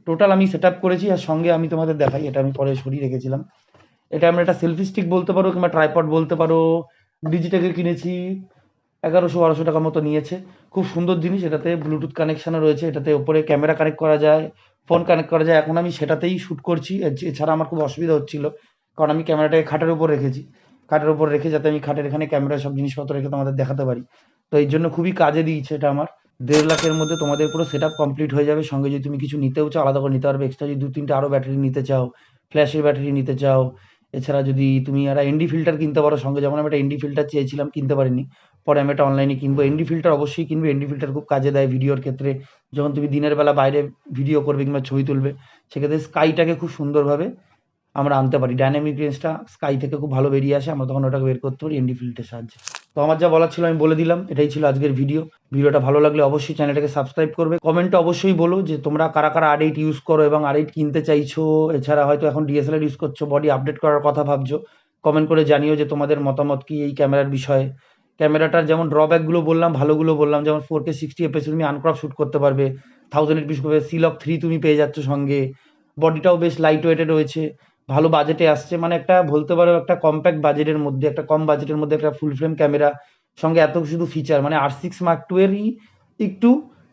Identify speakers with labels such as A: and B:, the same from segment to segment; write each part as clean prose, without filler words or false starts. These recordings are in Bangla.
A: টোটাল আমি সেট আপ করেছি। আর সঙ্গে আমি তোমাদের দেখাই, এটা আমি পরে সরিয়ে রেখেছিলাম। এটা আমরা একটা সেলফি স্টিক বলতে পারো কিংবা ট্রাইপড বলতে পারো। ডিজিটেকে কিনেছি 1100-1200 টাকার মতো নিয়েছে। খুব সুন্দর জিনিস। এটাতে ব্লুটুথ কানেকশানও রয়েছে, এটাতে ওপরে ক্যামেরা কানেক্ট করা যায়, ফোন কানেক্ট করা যায়। এখন আমি সেটাতেই শ্যুট করছি। এছাড়া আমার খুব অসুবিধা হচ্ছিল, কারণ আমি ক্যামেরাটাকে খাটের উপর রেখেছি। খাটের উপর রেখে যাতে আমি খাটের এখানে ক্যামেরা সব জিনিসপত্র রেখে তোমাদের দেখাতে পারি। তো এই জন্য খুবই কাজে দিয়েছে এটা আমার। 1.5 লাখের মধ্যে তোমাদের পুরো সেট আপ কমপ্লিট হয়ে যাবে। সঙ্গে যদি তুমি কিছু নিতেও চাও আলাদা করে নিতে পারবে। এক্সট্রা যদি 2-3টে আরও ব্যাটারি নিতে চাও, ফ্ল্যাশের ব্যাটারি নিতে চাও, এছাড়া যদি তুমি একটা এনডি ফিল্টার কিনতে পারো সঙ্গে, যেমন আমি একটা এনডি ফিল্টার চেয়েছিলাম, কিনতে পারিনি। পরে আমি এটা অনলাইনে কিনবো। এনডি ফিল্টার অবশ্যই কিনবে। এনডি ফিল্টার খুব কাজে দেয় ভিডিওর ক্ষেত্রে। যখন তুমি দিনের বেলা বাইরে ভিডিও করবে কিংবা ছবি তুলবে, সেক্ষেত্রে স্কাইটাকে খুব সুন্দরভাবে আমরা আনতে পারি। ডাইনামিক রেঞ্জটা স্কাই থেকে খুব ভালো বেরিয়ে আসে, আমরা তখন ওটাকে বের করতে পারি এনডি ফিল্টারের সাহায্যে। তো আমার যা বলার ছিল আমি বলে দিলাম। এটাই ছিল আজকের ভিডিও। ভিডিওটা ভালো লাগলে অবশ্যই চ্যানেলটাকে সাবস্ক্রাইব করবে। কমেন্টে অবশ্যই বলো যে তোমরা কারা কারা R8 ইউজ করো এবং R8 কিনতে চাইছো। এছাড়া হয়তো এখন DSLR ইউজ করছো, বডি আপডেট করার কথা ভাবছো। কমেন্ট করে জানিও যে তোমাদের মতামত কি এই ক্যামেরার বিষয়ে। ক্যামেরাটার যেমন ড্রব্যাকগুলো বললাম, ভালোগুলো বললাম, যেমন 4K 60 fps তুমি আনক্রপ শ্যুট করতে পারবে। 1080p করবে, সিলক 3 তুমি পেয়ে যাচ্ছ সঙ্গে। বডিটাও বেশ লাইট ওয়েটেড রয়েছে, ভালো বাজেটে আসছে। মানে একটা বলতে পারো একটা কম্প্যাক্ট বাজেটের মধ্যে, একটা কম বাজেটের মধ্যে একটা ফুল ফ্রেম ক্যামেরা, সঙ্গে এত শুধু ফিচার। মানে R6 Mark II এরই একটু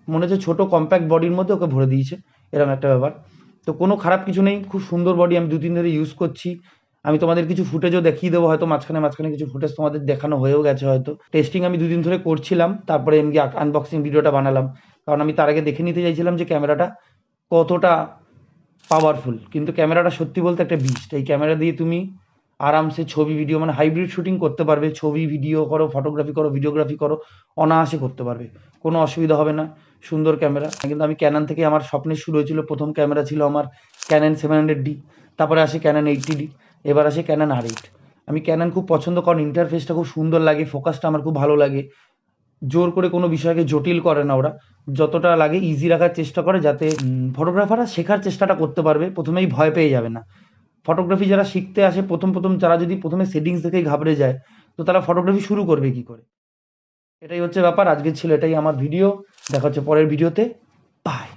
A: মনে হচ্ছে ছোটো কম্প্যাক্ট বডির মধ্যে ওকে ভরে দিয়েছে, এরকম একটা ব্যাপার। তো কোনো খারাপ কিছু নেই, খুব সুন্দর বডি। আমি 2-3 ধরে ইউজ করছি। আমি তোমাদের কিছু ফুটেজও দেখিয়ে দেবো হয়তো, মাঝখানে মাঝখানে কিছু ফুটেজ তোমাদের দেখানো হয়েও গেছে হয়তো। টেস্টিং আমি 2 দিন ধরে করছিলাম, তারপরে এমনি আনবক্সিং ভিডিওটা বানালাম। কারণ আমি তার আগে দেখে নিতে চাইছিলাম যে ক্যামেরাটা কতটা পাওয়ারফুল। কিন্তু ক্যামেরাটা সত্যি বলতে একটা বিস্ট। এই ক্যামেরা দিয়ে তুমি আরামসে ছবি ভিডিও মানে হাইব্রিড শুটিং করতে পারবে। ছবি ভিডিও করো, ফটোগ্রাফি করো, ভিডিওগ্রাফি করো, অনায়াসে করতে পারবে। কোনো অসুবিধা হবে না। সুন্দর ক্যামেরা। কিন্তু আমি ক্যানন থেকে আমার স্বপ্নের শুরু হয়েছিল। প্রথম ক্যামেরা ছিল আমার ক্যানন 700D, তারপরে আসে ক্যানন 80D, এবার আসে ক্যানন R8। আমি ক্যানন খুব পছন্দ, কারণ ইন্টারফেসটা খুব সুন্দর লাগে, ফোকাসটা আমার খুব ভালো লাগে। জোর করে কোনো বিষয়কে জটিল করে না ওরা। যতটা লাগে ইজি রাখার চেষ্টা করে, যাতে ফটোগ্রাফাররা শেখার চেষ্টাটা করতে পারবে, প্রথমেই ভয় পেয়ে যাবে না। ফটোগ্রাফি যারা শিখতে আসে প্রথম যারা যদি প্রথমে সেটিংস দেখেই ঘাবড়ে যায়, তো তারা ফটোগ্রাফি শুরু করবে কি করে? এটাই হচ্ছে ব্যাপার। আজকে ছিল এটাই আমার ভিডিও। দেখা হচ্ছে পরের ভিডিওতে। বাই।